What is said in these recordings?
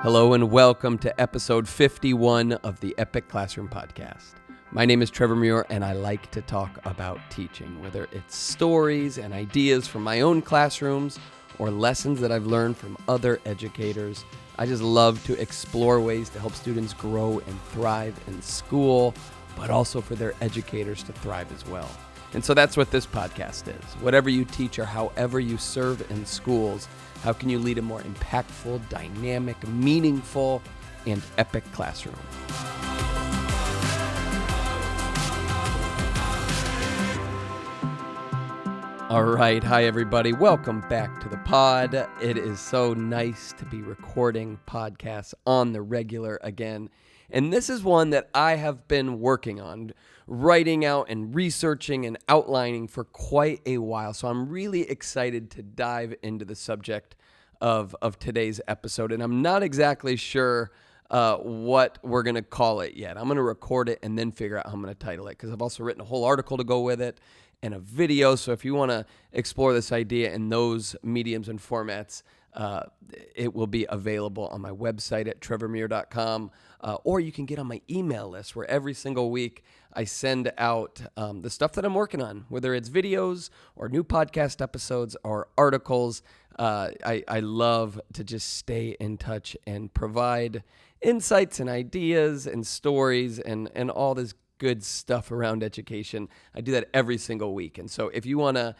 Hello and welcome to episode 51 of the Epic Classroom Podcast. My name is Trevor Muir and I like to talk about teaching, whether it's stories and ideas from my own classrooms or lessons that I've learned from other educators. I just love to explore ways to help students grow and thrive in school, but also for their educators to thrive as well. And so that's what this podcast is. Whatever you teach or however you serve in schools, how can you lead a more impactful, dynamic, meaningful, and epic classroom? All right. Hi, everybody. Welcome back to the pod. It is so nice to be recording podcasts on the regular again. And this is one that I have been working on, writing out and researching and outlining for quite a while. So I'm really excited to dive into the subject of today's episode. And I'm not exactly sure what we're going to call it yet. I'm going to record it and then figure out how I'm going to title it, because I've also written a whole article to go with it and a video. So if you want to explore this idea in those mediums and formats, it will be available on my website at trevormuir.com, or you can get on my email list where every single week I send out the stuff that I'm working on, whether it's videos or new podcast episodes or articles. I love to just stay in touch and provide insights and ideas and stories and all this good stuff around education. I do that every single week. And so if you want to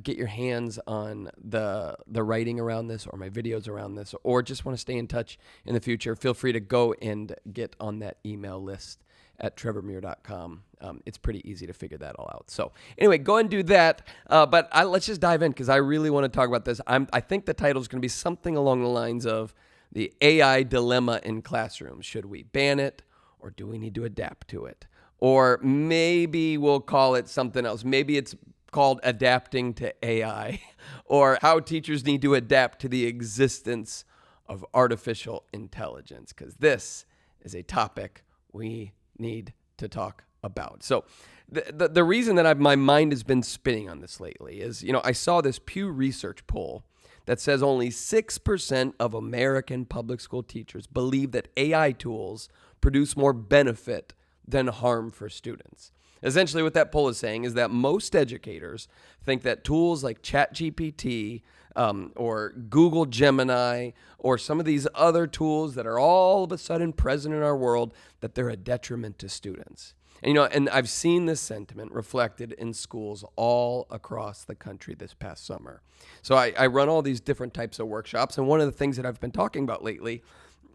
get your hands on the writing around this or my videos around this, or just want to stay in touch in the future, feel free to go and get on that email list at trevormuir.com. It's pretty easy to figure that all out. So anyway, go and do that. But let's just dive in, because I really want to talk about this. I think the title is going to be something along the lines of the AI dilemma in classrooms. Should we ban it, or do we need to adapt to it? Or maybe we'll call it something else. Maybe it's called adapting to AI, or how teachers need to adapt to the existence of artificial intelligence, because this is a topic we need to talk about. So the reason that my mind has been spinning on this lately is, I saw this Pew Research poll that says only 6% of American public school teachers believe that AI tools produce more benefit than harm for students. Essentially, what that poll is saying is that most educators think that tools like ChatGPT or Google Gemini or some of these other tools that are all of a sudden present in our world, that they're a detriment to students. And I've seen this sentiment reflected in schools all across the country this past summer. So I run all these different types of workshops, and one of the things that I've been talking about lately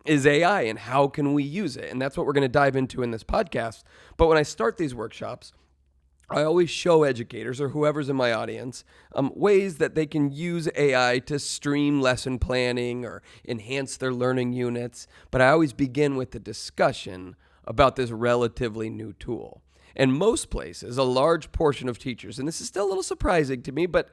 is AI and how can we use it. And that's what we're going to dive into in this podcast. But when I start these workshops, I always show educators or whoever's in my audience ways that they can use AI to stream lesson planning or enhance their learning units. But I always begin with the discussion about this relatively new tool. And most places, a large portion of teachers, and this is still a little surprising to me, but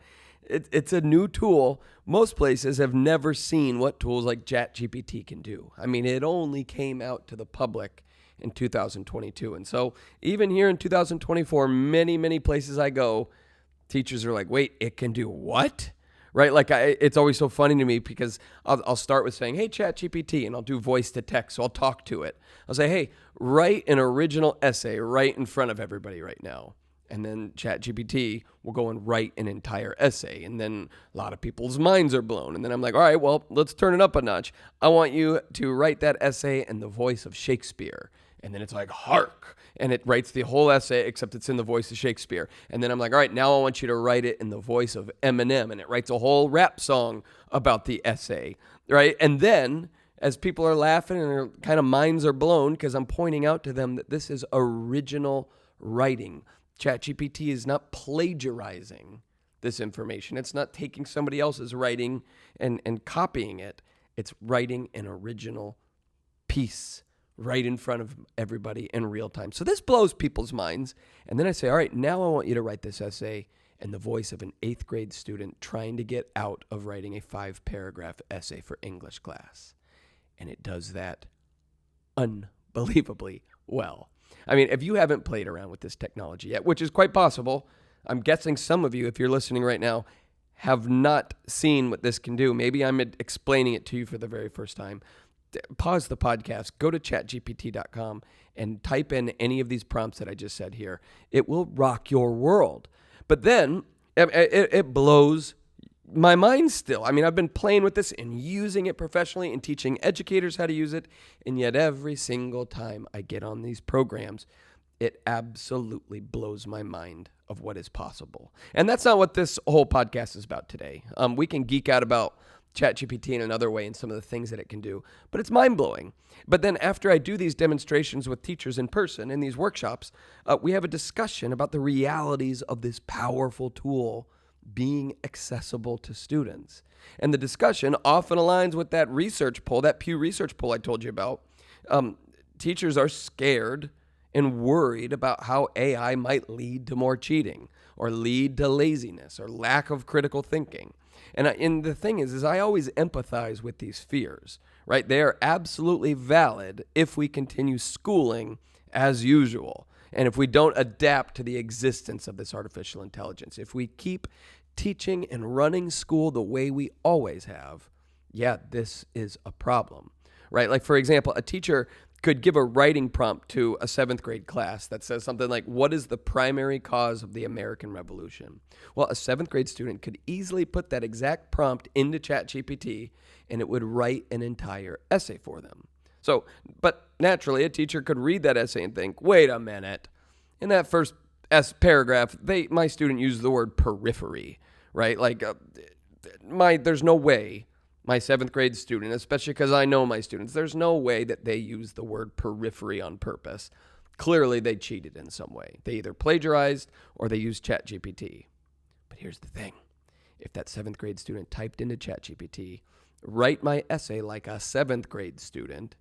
it's a new tool. Most places have never seen what tools like ChatGPT can do. I mean, it only came out to the public in 2022. And so even here in 2024, many places I go, teachers are like, wait, it can do what? Right? Like, it's always so funny to me, because I'll start with saying, hey, ChatGPT, and I'll do voice to text. So I'll talk to it. I'll say, hey, write an original essay right in front of everybody right now. And then ChatGPT will go and write an entire essay. And then a lot of people's minds are blown. And then I'm like, all right, well, let's turn it up a notch. I want you to write that essay in the voice of Shakespeare. And then it's like, hark. And it writes the whole essay, except it's in the voice of Shakespeare. And then I'm like, all right, now I want you to write it in the voice of Eminem. And it writes a whole rap song about the essay, right? And then, as people are laughing and their kind of minds are blown, because I'm pointing out to them that this is original writing. ChatGPT is not plagiarizing this information. It's not taking somebody else's writing and copying it. It's writing an original piece right in front of everybody in real time. So this blows people's minds. And then I say, all right, now I want you to write this essay in the voice of an 8th grade student trying to get out of writing a 5-paragraph essay for English class. And it does that unbelievably well. I mean, if you haven't played around with this technology yet, which is quite possible, I'm guessing some of you, if you're listening right now, have not seen what this can do. Maybe I'm explaining it to you for the very first time. pause the podcast, go to chatgpt.com and type in any of these prompts that I just said here. It will rock your world. But then it blows my mind still. I mean, I've been playing with this and using it professionally and teaching educators how to use it. And yet every single time I get on these programs, it absolutely blows my mind of what is possible. And that's not what this whole podcast is about today. We can geek out about ChatGPT in another way and some of the things that it can do, but it's mind-blowing. But then after I do these demonstrations with teachers in person in these workshops, we have a discussion about the realities of this powerful tool being accessible to students. And the discussion often aligns with that research poll, that Pew Research poll I told you about. Teachers are scared and worried about how AI might lead to more cheating or lead to laziness or lack of critical thinking. And the thing is I always empathize with these fears, right? They are absolutely valid if we continue schooling as usual. And if we don't adapt to the existence of this artificial intelligence, if we keep teaching and running school the way we always have, yeah, this is a problem, right? Like, for example, a teacher could give a writing prompt to a 7th grade class that says something like, what is the primary cause of the American Revolution? Well, a 7th grade student could easily put that exact prompt into ChatGPT and it would write an entire essay for them. So, but naturally, a teacher could read that essay and think, wait a minute, in that first paragraph, my student used the word periphery, right? Like, there's no way my 7th grade student, especially because I know my students, there's no way that they use the word periphery on purpose. Clearly, they cheated in some way. They either plagiarized or they used ChatGPT. But here's the thing. If that 7th grade student typed into ChatGPT, write my essay like a 7th grade student,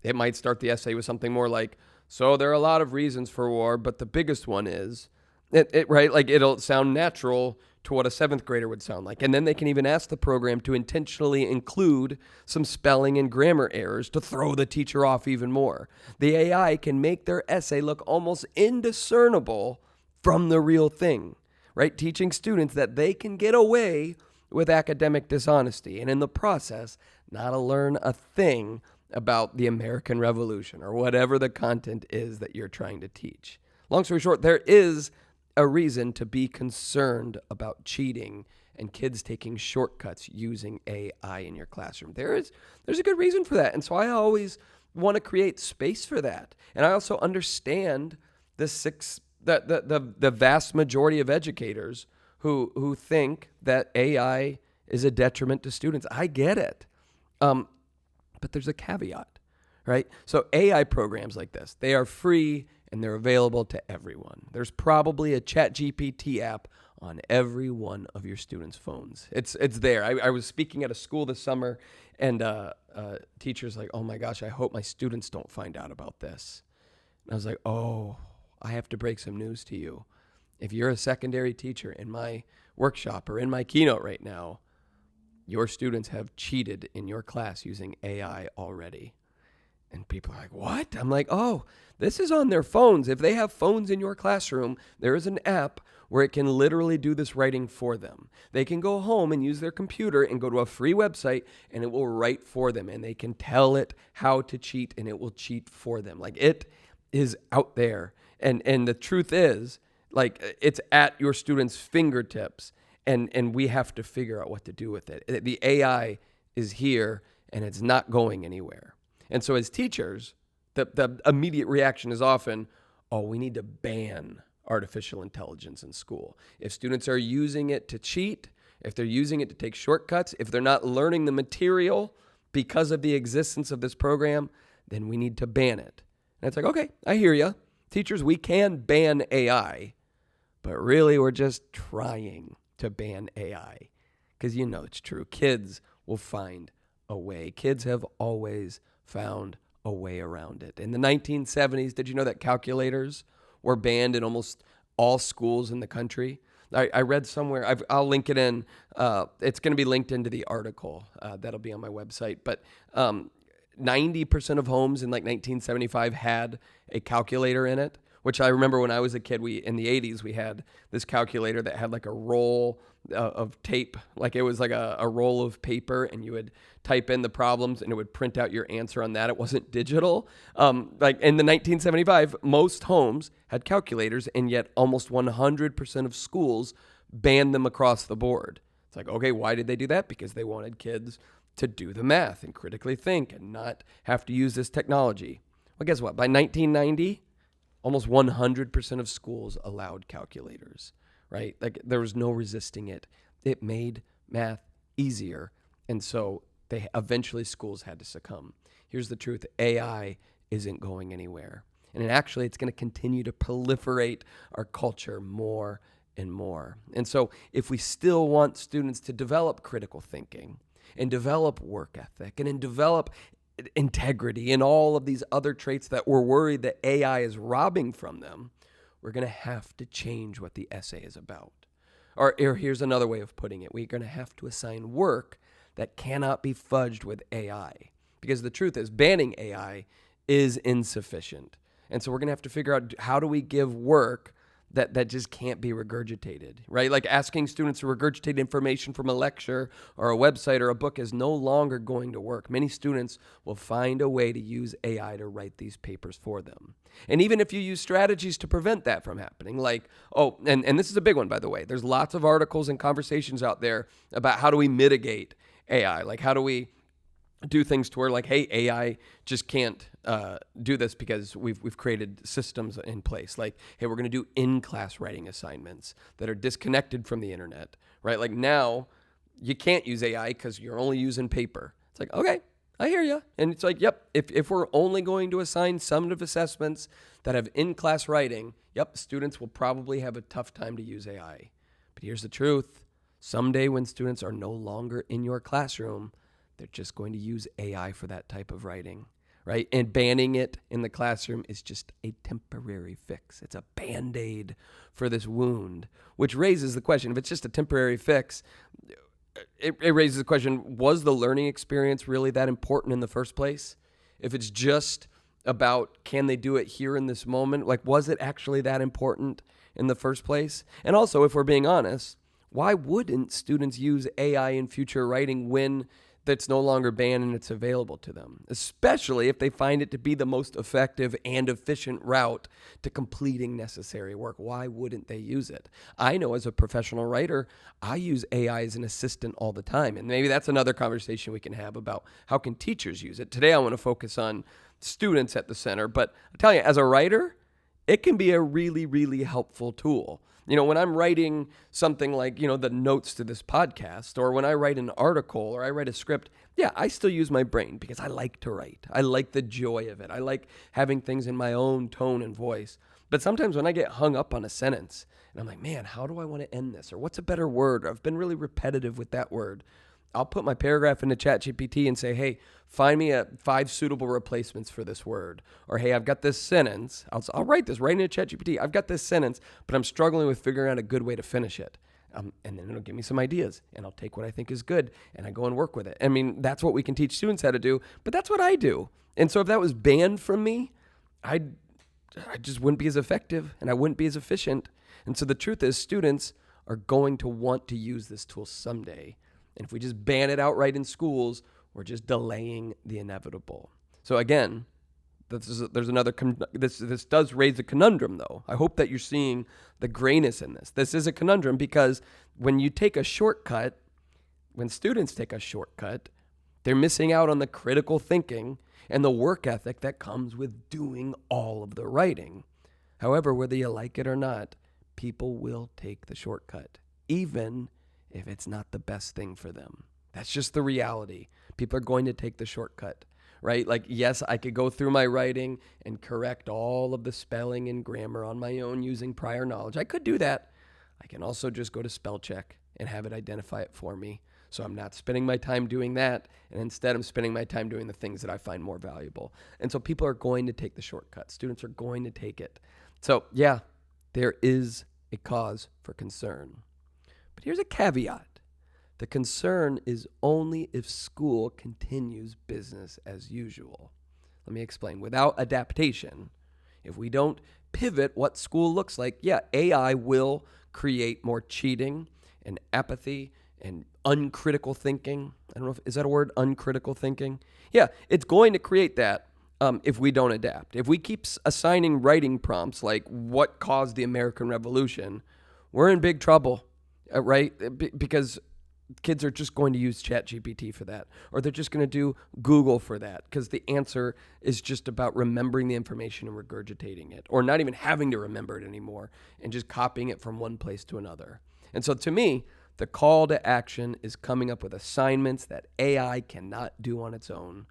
it might start the essay with something more like, so there are a lot of reasons for war, but the biggest one is, right? Like, it'll sound natural to what a 7th grader would sound like. And then they can even ask the program to intentionally include some spelling and grammar errors to throw the teacher off even more. The AI can make their essay look almost indiscernible from the real thing, right? Teaching students that they can get away with academic dishonesty and in the process not learn a thing about the American Revolution or whatever the content is that you're trying to teach. Long story short, there is a reason to be concerned about cheating and kids taking shortcuts using AI in your classroom. There's a good reason for that. And so I always want to create space for that. And I also understand the vast majority of educators who think that AI is a detriment to students. I get it. But there's a caveat, right? So AI programs like this, they are free and they're available to everyone. There's probably a ChatGPT app on every one of your students' phones. It's there. I was speaking at a school this summer, and teachers like, oh my gosh, I hope my students don't find out about this. And I was like, oh, I have to break some news to you. If you're a secondary teacher in my workshop or in my keynote right now, your students have cheated in your class using AI already. And people are like, what? I'm like, oh, this is on their phones. If they have phones in your classroom, there is an app where it can literally do this writing for them. They can go home and use their computer and go to a free website and it will write for them. And they can tell it how to cheat and it will cheat for them. Like, it is out there. And the truth is, like, it's at your students' fingertips. And we have to figure out what to do with it. The AI is here and it's not going anywhere. And so as teachers, the immediate reaction is often, oh, we need to ban artificial intelligence in school. If students are using it to cheat, if they're using it to take shortcuts, if they're not learning the material because of the existence of this program, then we need to ban it. And it's like, okay, I hear you. Teachers, we can ban AI, but really we're just trying to ban AI. Because you know it's true. Kids will find a way. Kids have always found a way around it. In the 1970s, did you know that calculators were banned in almost all schools in the country? I read somewhere, I'll link it in. It's going to be linked into the article. That'll be on my website. But 90% of homes in like 1975 had a calculator in it, which I remember when I was a kid, in the 80s, we had this calculator that had like a roll of tape. Like it was like a roll of paper, and you would type in the problems and it would print out your answer on that. It wasn't digital. Like in the 1975, most homes had calculators, and yet almost 100% of schools banned them across the board. It's like, okay, why did they do that? Because they wanted kids to do the math and critically think and not have to use this technology. Well, guess what? By 1990, almost 100% of schools allowed calculators, right? Like there was no resisting it. It made math easier. And so eventually schools had to succumb. Here's the truth. AI isn't going anywhere. And actually, it's going to continue to proliferate our culture more and more. And so if we still want students to develop critical thinking and develop work ethic and develop integrity and all of these other traits that we're worried that AI is robbing from them, we're going to have to change what the essay is about. Or here's another way of putting it. We're going to have to assign work that cannot be fudged with AI. Because the truth is, banning AI is insufficient. And so we're going to have to figure out, how do we give work that just can't be regurgitated, right? Like asking students to regurgitate information from a lecture or a website or a book is no longer going to work. Many students will find a way to use AI to write these papers for them. And even if you use strategies to prevent that from happening, like, and this is a big one, by the way, there's lots of articles and conversations out there about how do we mitigate AI? Like, how do we do things to where, like, hey, AI just can't do this because we've created systems in place. Like, hey, we're going to do in-class writing assignments that are disconnected from the internet, right? Like now you can't use AI because you're only using paper. It's like, okay, I hear you. And it's like, yep, if we're only going to assign summative assessments that have in-class writing, yep, students will probably have a tough time to use AI. But here's the truth. Someday when students are no longer in your classroom, they're just going to use AI for that type of writing, right? And banning it in the classroom is just a temporary fix. It's a Band-Aid for this wound, which raises the question, if it's just a temporary fix, it raises the question, was the learning experience really that important in the first place? If it's just about, can they do it here in this moment? Like, was it actually that important in the first place? And also, if we're being honest, why wouldn't students use AI in future writing when that's no longer banned and it's available to them, especially if they find it to be the most effective and efficient route to completing necessary work? Why wouldn't they use it? I know as a professional writer, I use AI as an assistant all the time. And maybe that's another conversation we can have about how can teachers use it. Today, I want to focus on students at the center. But I tell you, as a writer, it can be a really, really helpful tool. You know, when I'm writing something like, the notes to this podcast, or when I write an article or I write a script, yeah, I still use my brain because I like to write. I like the joy of it. I like having things in my own tone and voice. But sometimes when I get hung up on a sentence and I'm like, man, how do I want to end this? Or what's a better word? Or I've been really repetitive with that word. I'll put my paragraph into ChatGPT and say, hey, find me 5 suitable replacements for this word. Or, hey, I've got this sentence. I'll write this right into ChatGPT. I've got this sentence, but I'm struggling with figuring out a good way to finish it. And then it'll give me some ideas, and I'll take what I think is good, and I go and work with it. I mean, that's what we can teach students how to do, but that's what I do. And so if that was banned from me, I just wouldn't be as effective, and I wouldn't be as efficient. And so the truth is, students are going to want to use this tool someday. And if we just ban it outright in schools, we're just delaying the inevitable. So again, this does raise a conundrum, though. I hope that you're seeing the grayness in this. This is a conundrum because when you take a shortcut, when students take a shortcut, they're missing out on the critical thinking and the work ethic that comes with doing all of the writing. However, whether you like it or not, people will take the shortcut, even if it's not the best thing for them. That's just the reality. People are going to take the shortcut, right? Like, yes, I could go through my writing and correct all of the spelling and grammar on my own using prior knowledge. I could do that. I can also just go to spell check and have it identify it for me. So I'm not spending my time doing that. And instead, I'm spending my time doing the things that I find more valuable. And so people are going to take the shortcut. Students are going to take it. So yeah, there is a cause for concern. But here's a caveat. The concern is only if school continues business as usual. Let me explain. Without adaptation, if we don't pivot what school looks like, yeah, AI will create more cheating and apathy and uncritical thinking. I don't know is that a word, uncritical thinking? Yeah, it's going to create that if we don't adapt. If we keep assigning writing prompts like what caused the American Revolution, we're in big trouble, right? Because kids are just going to use ChatGPT for that, or they're just going to do Google for that because the answer is just about remembering the information and regurgitating it, or not even having to remember it anymore and just copying it from one place to another. And so to me, the call to action is coming up with assignments that AI cannot do on its own.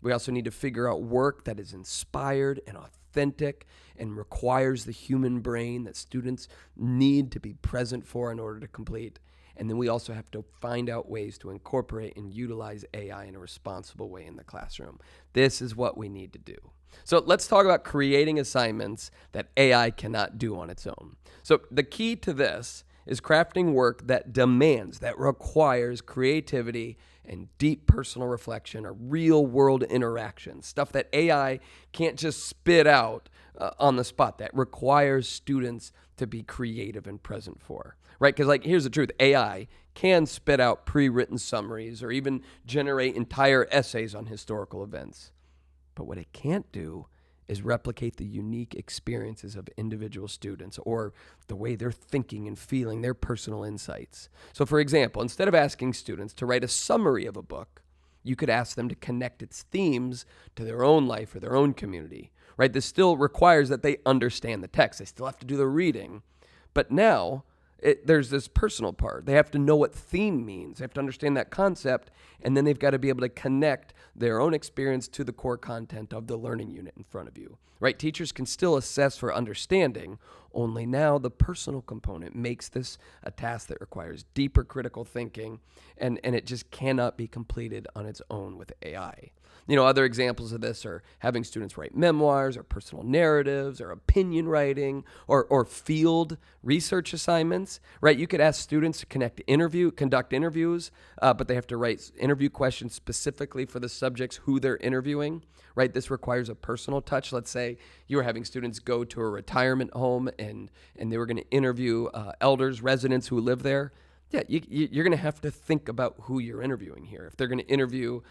We also need to figure out work that is inspired and authentic and requires the human brain that students need to be present for in order to complete. And then we also have to find out ways to incorporate and utilize AI in a responsible way in the classroom. This is what we need to do. So let's talk about creating assignments that AI cannot do on its own. So the key to this is crafting work that demands, that requires creativity and deep personal reflection or real world interaction, stuff that AI can't just spit out on the spot, that requires students to be creative and present for, right? Because here's the truth, AI can spit out pre-written summaries or even generate entire essays on historical events. But what it can't do is replicate the unique experiences of individual students or the way they're thinking and feeling, their personal insights. So for example, instead of asking students to write a summary of a book, you could ask them to connect its themes to their own life or their own community, right? This still requires that they understand the text. They still have to do the reading. But now there's this personal part. They have to know what theme means. They have to understand that concept, and then they've got to be able to connect their own experience to the core content of the learning unit in front of you, right? Teachers can still assess for understanding, only now the personal component makes this a task that requires deeper critical thinking, and it just cannot be completed on its own with AI. Other examples of this are having students write memoirs or personal narratives or opinion writing or field research assignments, right? You could ask students to conduct interviews, but they have to write interview questions specifically for the subjects who they're interviewing, right? This requires a personal touch. Let's say you were having students go to a retirement home and they were going to interview elders, residents who live there. Yeah, you're going to have to think about who you're interviewing here. If they're going to interview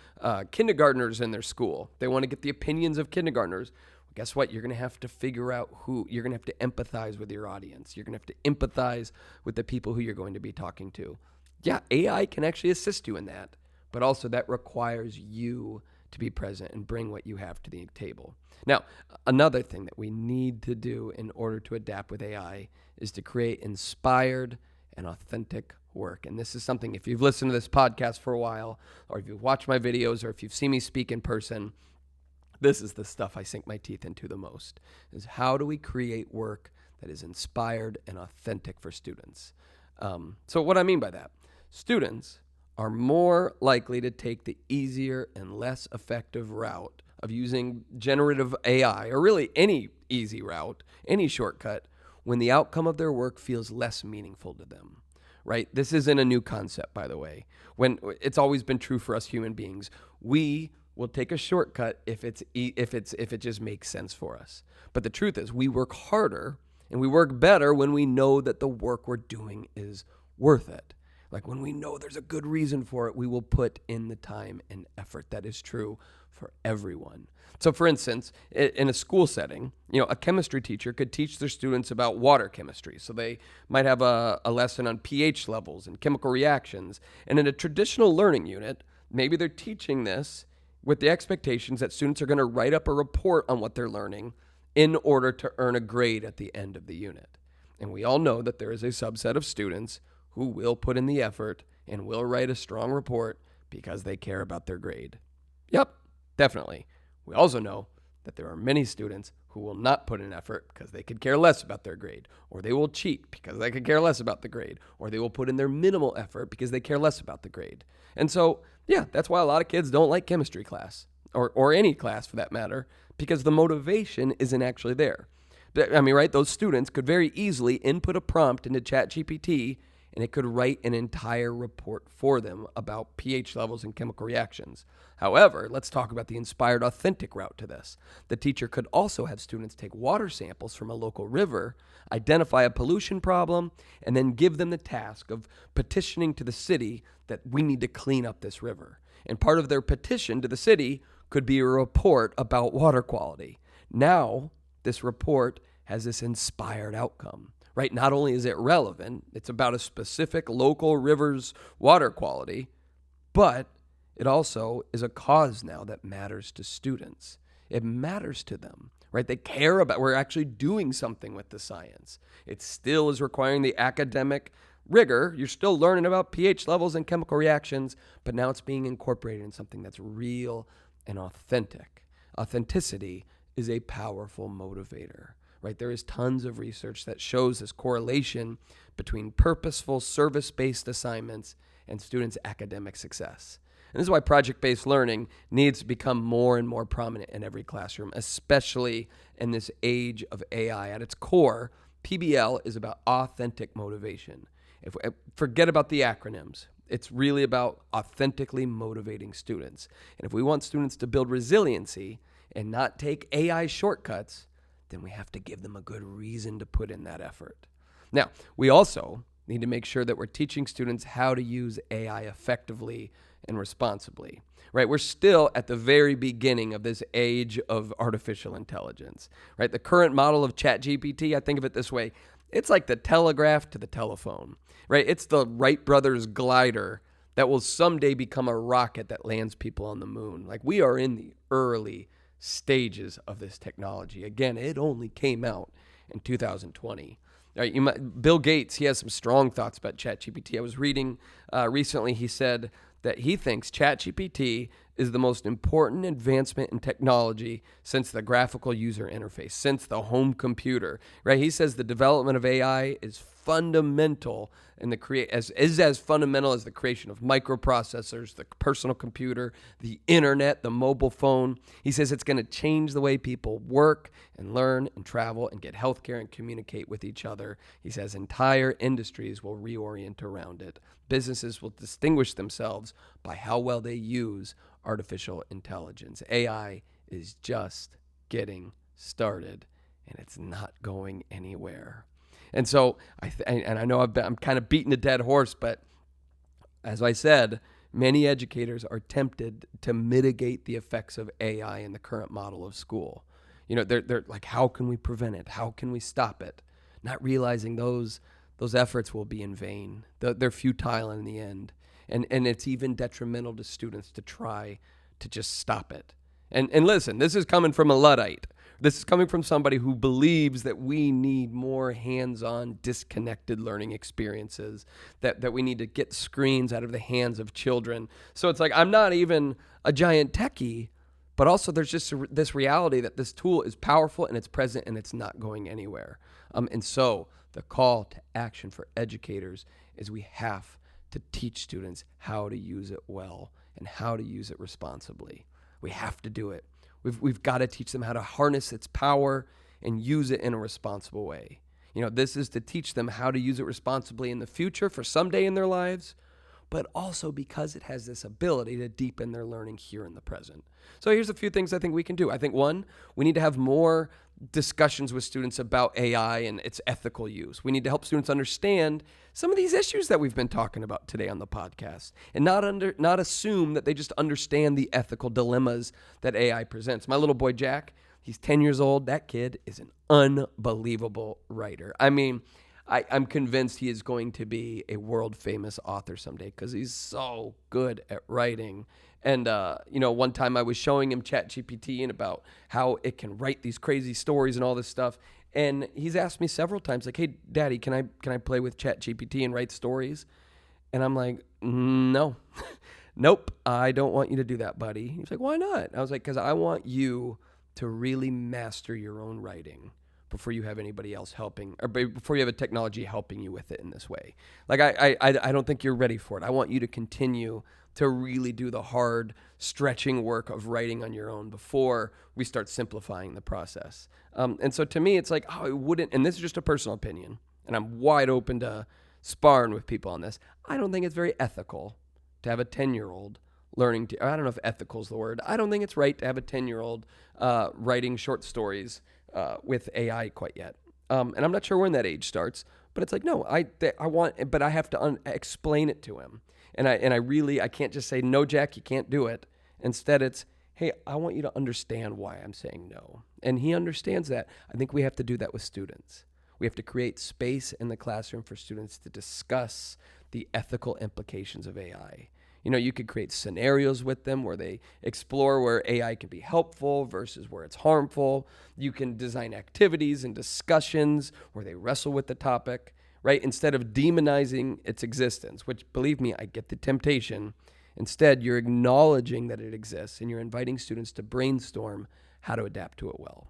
kindergartners in their school, they want to get the opinions of kindergartners. Well, guess what? You're going to have to figure out you're going to have to empathize with your audience. You're going to have to empathize with the people who you're going to be talking to. Yeah, AI can actually assist you in that, but also that requires you to be present and bring what you have to the table. Now, another thing that we need to do in order to adapt with AI is to create inspired and authentic work. And this is something, if you've listened to this podcast for a while, or if you've watched my videos, or if you've seen me speak in person, this is the stuff I sink my teeth into the most, is how do we create work that is inspired and authentic for students? So what I mean by that, students are more likely to take the easier and less effective route of using generative AI, or really any easy route, any shortcut, when the outcome of their work feels less meaningful to them, right? This isn't a new concept, by the way. When it's always been true for us human beings, we will take a shortcut if it just makes sense for us. But the truth is, we work harder and we work better when we know that the work we're doing is worth it. Like when we know there's a good reason for it, we will put in the time and effort. That is true for everyone. So for instance, in a school setting, a chemistry teacher could teach their students about water chemistry. So they might have a lesson on pH levels and chemical reactions. And in a traditional learning unit, maybe they're teaching this with the expectations that students are going to write up a report on what they're learning in order to earn a grade at the end of the unit. And we all know that there is a subset of students who will put in the effort and will write a strong report because they care about their grade. Yep, definitely. We also know that there are many students who will not put in effort because they could care less about their grade, or they will cheat because they could care less about the grade, or they will put in their minimal effort because they care less about the grade. And so, yeah, that's why a lot of kids don't like chemistry class, or any class for that matter, because the motivation isn't actually there. I mean, right, those students could very easily input a prompt into ChatGPT and it could write an entire report for them about pH levels and chemical reactions. However, let's talk about the inspired, authentic route to this. The teacher could also have students take water samples from a local river, identify a pollution problem, and then give them the task of petitioning to the city that we need to clean up this river. And part of their petition to the city could be a report about water quality. Now, this report has this inspired outcome, right? Not only is it relevant, it's about a specific local river's water quality, but it also is a cause now that matters to students. It matters to them, right? They care about, we're actually doing something with the science. It still is requiring the academic rigor. You're still learning about pH levels and chemical reactions, but now it's being incorporated in something that's real and authentic. Authenticity is a powerful motivator, right? There is tons of research that shows this correlation between purposeful service-based assignments and students' academic success. And this is why project-based learning needs to become more and more prominent in every classroom, especially in this age of AI. At its core, PBL is about authentic motivation. Forget about the acronyms. It's really about authentically motivating students. And if we want students to build resiliency and not take AI shortcuts, then we have to give them a good reason to put in that effort. Now, we also need to make sure that we're teaching students how to use AI effectively and responsibly, right? We're still at the very beginning of this age of artificial intelligence, right? The current model of ChatGPT, I think of it this way, it's like the telegraph to the telephone, right? It's the Wright brothers glider that will someday become a rocket that lands people on the moon. Like, we are in the early stages of this technology. Again, it only came out in 2020. Bill Gates, he has some strong thoughts about ChatGPT. I was reading recently, he said that he thinks ChatGPT is the most important advancement in technology since the graphical user interface, since the home computer, right? He says the development of AI is fundamental in the as fundamental as the creation of microprocessors, the personal computer, the internet, the mobile phone. He says it's going to change the way people work and learn and travel and get healthcare and communicate with each other. He says entire industries will reorient around it. Businesses will distinguish themselves by how well they use artificial intelligence. AI is just getting started, and it's not going anywhere. And so, I know I'm kind of beating a dead horse, but as I said, many educators are tempted to mitigate the effects of AI in the current model of school. You know, they're like, how can we prevent it? How can we stop it? Not realizing those efforts will be in vain. They're futile in the end. And it's even detrimental to students to try to just stop it. And listen, this is coming from a Luddite. This is coming from somebody who believes that we need more hands-on, disconnected learning experiences, that we need to get screens out of the hands of children. So it's like, I'm not even a giant techie, but also there's just this reality that this tool is powerful and it's present and it's not going anywhere. And so the call to action for educators is we have to teach students how to use it well and how to use it responsibly. We have to do it. We've got to teach them how to harness its power and use it in a responsible way. You know, this is to teach them how to use it responsibly in the future for someday in their lives, but also because it has this ability to deepen their learning here in the present. So here's a few things I think we can do. I think, one, we need to have more discussions with students about AI and its ethical use. We need to help students understand some of these issues that we've been talking about today on the podcast, and not assume that they just understand the ethical dilemmas that AI presents. My little boy Jack, he's 10 years old. That kid is an unbelievable writer. I mean, I'm convinced he is going to be a world famous author someday because he's so good at writing. And, one time I was showing him ChatGPT and about how it can write these crazy stories and all this stuff. And he's asked me several times, like, hey, Daddy, can I play with ChatGPT and write stories? And I'm like, no, nope, I don't want you to do that, buddy. He's like, why not? I was like, because I want you to really master your own writing before you have anybody else helping, or before you have a technology helping you with it in this way. Like, I don't think you're ready for it. I want you to continue to really do the hard, stretching work of writing on your own before we start simplifying the process. And so to me, it's like, it wouldn't, and this is just a personal opinion, and I'm wide open to sparring with people on this. I don't think it's very ethical to have a 10-year-old learning to, I don't know if ethical is the word. I don't think it's right to have a 10-year-old writing short stories with AI quite yet. And I'm not sure when that age starts, but it's like, no, I want, but I have to explain it to him. And I can't just say, no, Jack, you can't do it. Instead, it's, hey, I want you to understand why I'm saying no. And he understands that. I think we have to do that with students. We have to create space in the classroom for students to discuss the ethical implications of AI. You could create scenarios with them where they explore where AI can be helpful versus where it's harmful. You can design activities and discussions where they wrestle with the topic, right? Instead of demonizing its existence, which, believe me, I get the temptation. Instead, you're acknowledging that it exists and you're inviting students to brainstorm how to adapt to it well.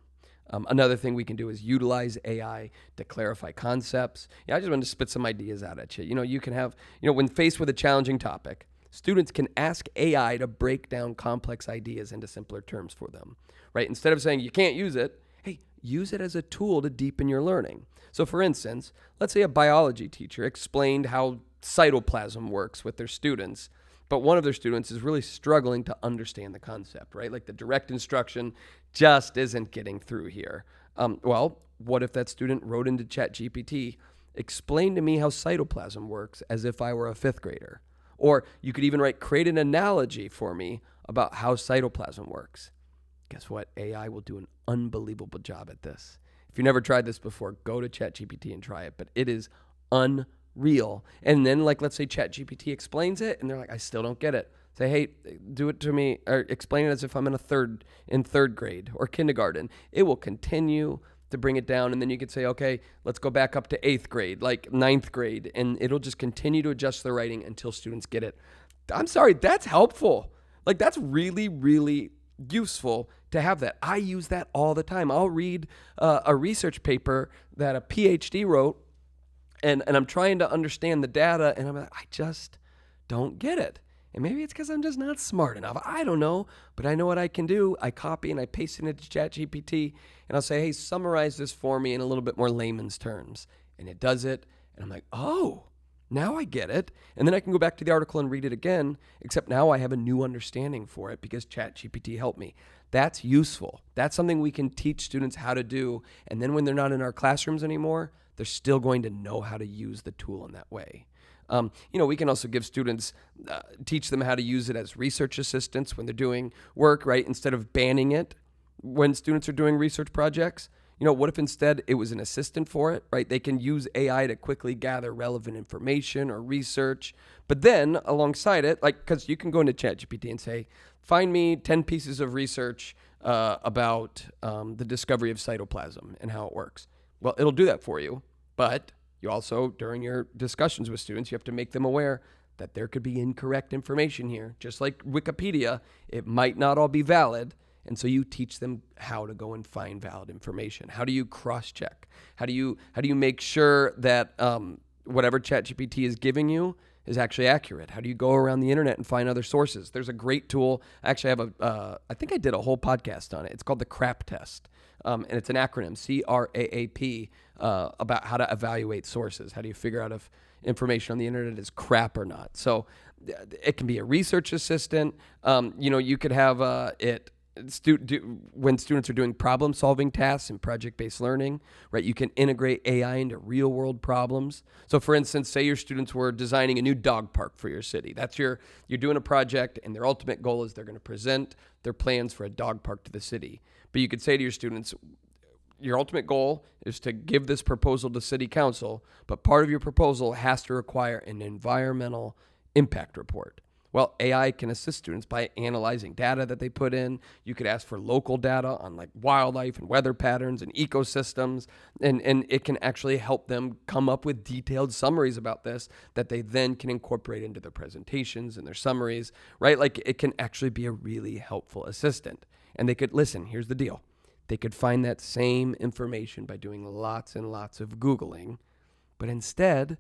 Another thing we can do is utilize AI to clarify concepts. I just wanted to spit some ideas out at you. You can have, when faced with a challenging topic, students can ask AI to break down complex ideas into simpler terms for them, right? Instead of saying you can't use it, hey, use it as a tool to deepen your learning. So for instance, let's say a biology teacher explained how cytoplasm works with their students, but one of their students is really struggling to understand the concept, right? Like the direct instruction just isn't getting through here. Well, what if that student wrote into ChatGPT, explain to me how cytoplasm works as if I were a fifth grader? Or you could even create an analogy for me about how cytoplasm works. Guess what? AI will do an unbelievable job at this. If you've never tried this before, go to ChatGPT and try it. But it is unreal. And then, let's say ChatGPT explains it, and they're like, I still don't get it. Say, hey, do it to me, or explain it as if I'm in third grade or kindergarten. It will continue to bring it down, and then you could say, okay, let's go back up to 8th grade, like 9th grade, and it'll just continue to adjust the writing until students get it. I'm sorry, that's helpful. That's really, really useful to have that. I use that all the time. I'll read a research paper that a PhD wrote, and I'm trying to understand the data, and I'm like, I just don't get it. And maybe it's because I'm just not smart enough. I don't know, but I know what I can do. I copy and I paste it into ChatGPT, and I'll say, hey, summarize this for me in a little bit more layman's terms. And it does it, and I'm like, oh, now I get it. And then I can go back to the article and read it again, except now I have a new understanding for it because ChatGPT helped me. That's useful. That's something we can teach students how to do. And then when they're not in our classrooms anymore, they're still going to know how to use the tool in that way. We can also give students, teach them how to use it as research assistants when they're doing work, right? Instead of banning it when students are doing research projects. What if instead it was an assistant for it, right? They can use AI to quickly gather relevant information or research. But then alongside it, because you can go into ChatGPT and say, find me 10 pieces of research about the discovery of cytoplasm and how it works. Well, it'll do that for you, but you also, during your discussions with students, you have to make them aware that there could be incorrect information here. Just like Wikipedia, it might not all be valid. And so you teach them how to go and find valid information. How do you cross-check? How do you make sure that whatever ChatGPT is giving you is actually accurate? How do you go around the internet and find other sources? There's a great tool. I actually have I think I did a whole podcast on it. It's called the CRAP test. And it's an acronym, CRAAP, about how to evaluate sources. How do you figure out if information on the internet is crap or not? So it can be a research assistant. You could have when students are doing problem-solving tasks and project-based learning, right? You can integrate AI into real-world problems. So, for instance, say your students were designing a new dog park for your city. You're doing a project, and their ultimate goal is they're going to present their plans for a dog park to the city. But you could say to your students, your ultimate goal is to give this proposal to city council, but part of your proposal has to require an environmental impact report. Well, AI can assist students by analyzing data that they put in. You could ask for local data on wildlife and weather patterns and ecosystems, and it can actually help them come up with detailed summaries about this that they then can incorporate into their presentations and their summaries, right? It can actually be a really helpful assistant. And they could, listen, here's the deal. They could find that same information by doing lots and lots of Googling, but instead,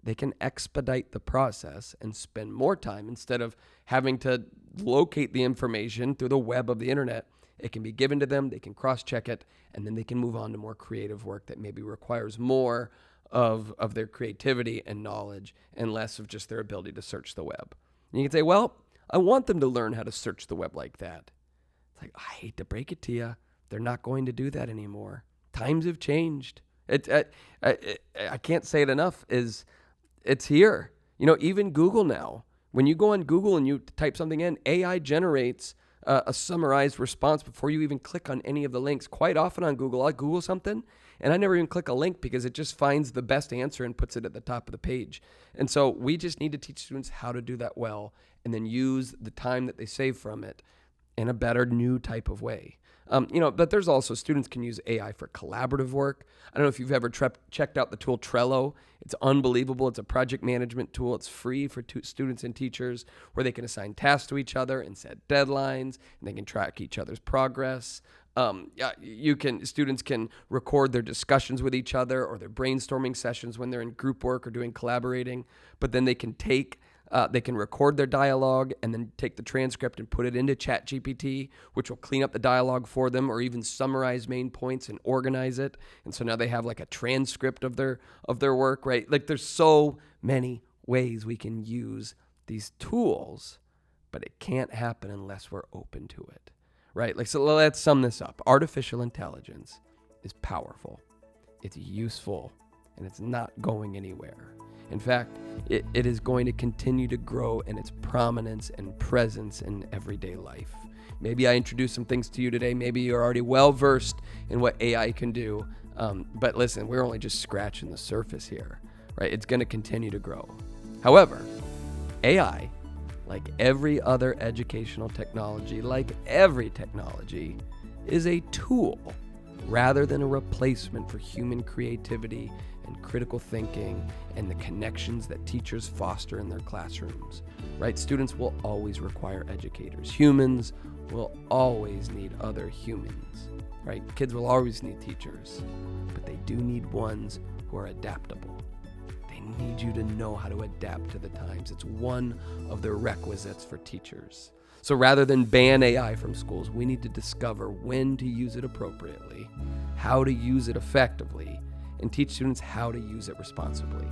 they can expedite the process and spend more time instead of having to locate the information through the web of the internet. It can be given to them, they can cross-check it, and then they can move on to more creative work that maybe requires more of their creativity and knowledge and less of just their ability to search the web. And you can say, well, I want them to learn how to search the web like that. It's like, I hate to break it to you. They're not going to do that anymore. Times have changed. I can't say it enough. It's here. Even Google now. When you go on Google and you type something in, AI generates a summarized response before you even click on any of the links. Quite often on Google, I'll Google something and I never even click a link because it just finds the best answer and puts it at the top of the page. And so we just need to teach students how to do that well and then use the time that they save from it in a better new type of way. But there's also students can use AI for collaborative work. I don't know if you've ever checked out the tool Trello. It's unbelievable. It's a project management tool. It's free for students and teachers where they can assign tasks to each other and set deadlines, and they can track each other's progress. Students can record their discussions with each other or their brainstorming sessions when they're in group work or doing collaborating, but then they can record their dialogue and then take the transcript and put it into ChatGPT, which will clean up the dialogue for them or even summarize main points and organize it. And so now they have like a transcript of their work, right? Like there's so many ways we can use these tools, but it can't happen unless we're open to it, right? So let's sum this up. Artificial intelligence is powerful, it's useful, and it's not going anywhere. In fact, it is going to continue to grow in its prominence and presence in everyday life. Maybe I introduced some things to you today. Maybe you're already well versed in what AI can do. But listen, we're only just scratching the surface here, right? It's going to continue to grow. However, AI, like every other educational technology, like every technology, is a tool rather than a replacement for human creativity and critical thinking and the connections that teachers foster in their classrooms, right? Students will always require educators. Humans will always need other humans, right? Kids will always need teachers, but they do need ones who are adaptable. They need you to know how to adapt to the times. It's one of the requisites for teachers. So rather than ban AI from schools, we need to discover when to use it appropriately, how to use it effectively, and teach students how to use it responsibly.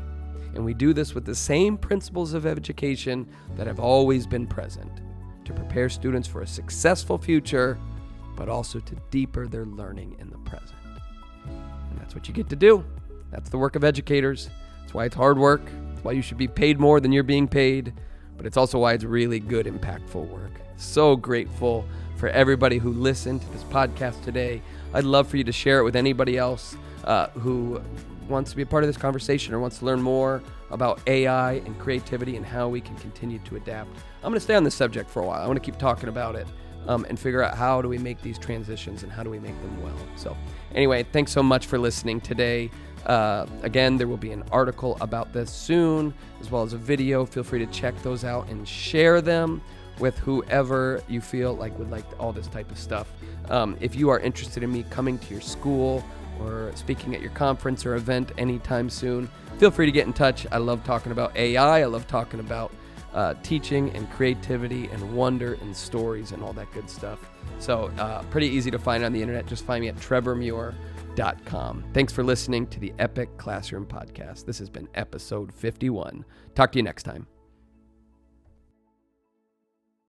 And we do this with the same principles of education that have always been present, to prepare students for a successful future, but also to deepen their learning in the present. And that's what you get to do. That's the work of educators. That's why it's hard work. It's why you should be paid more than you're being paid, but it's also why it's really good, impactful work. So grateful for everybody who listened to this podcast today. I'd love for you to share it with anybody else who wants to be a part of this conversation or wants to learn more about AI and creativity and how we can continue to adapt. I'm going to stay on this subject for a while. I want to keep talking about it and figure out how do we make these transitions and how do we make them well. So anyway, thanks so much for listening today. Again, there will be an article about this soon, as well as a video. Feel free to check those out and share them with whoever you feel like would like all this type of stuff. If you are interested in me coming to your school or speaking at your conference or event anytime soon, feel free to get in touch. I love talking about AI. I love talking about teaching and creativity and wonder and stories and all that good stuff. So pretty easy to find on the internet. Just find me at trevormuir.com. Thanks for listening to the Epic Classroom Podcast. This has been episode 51. Talk to you next time.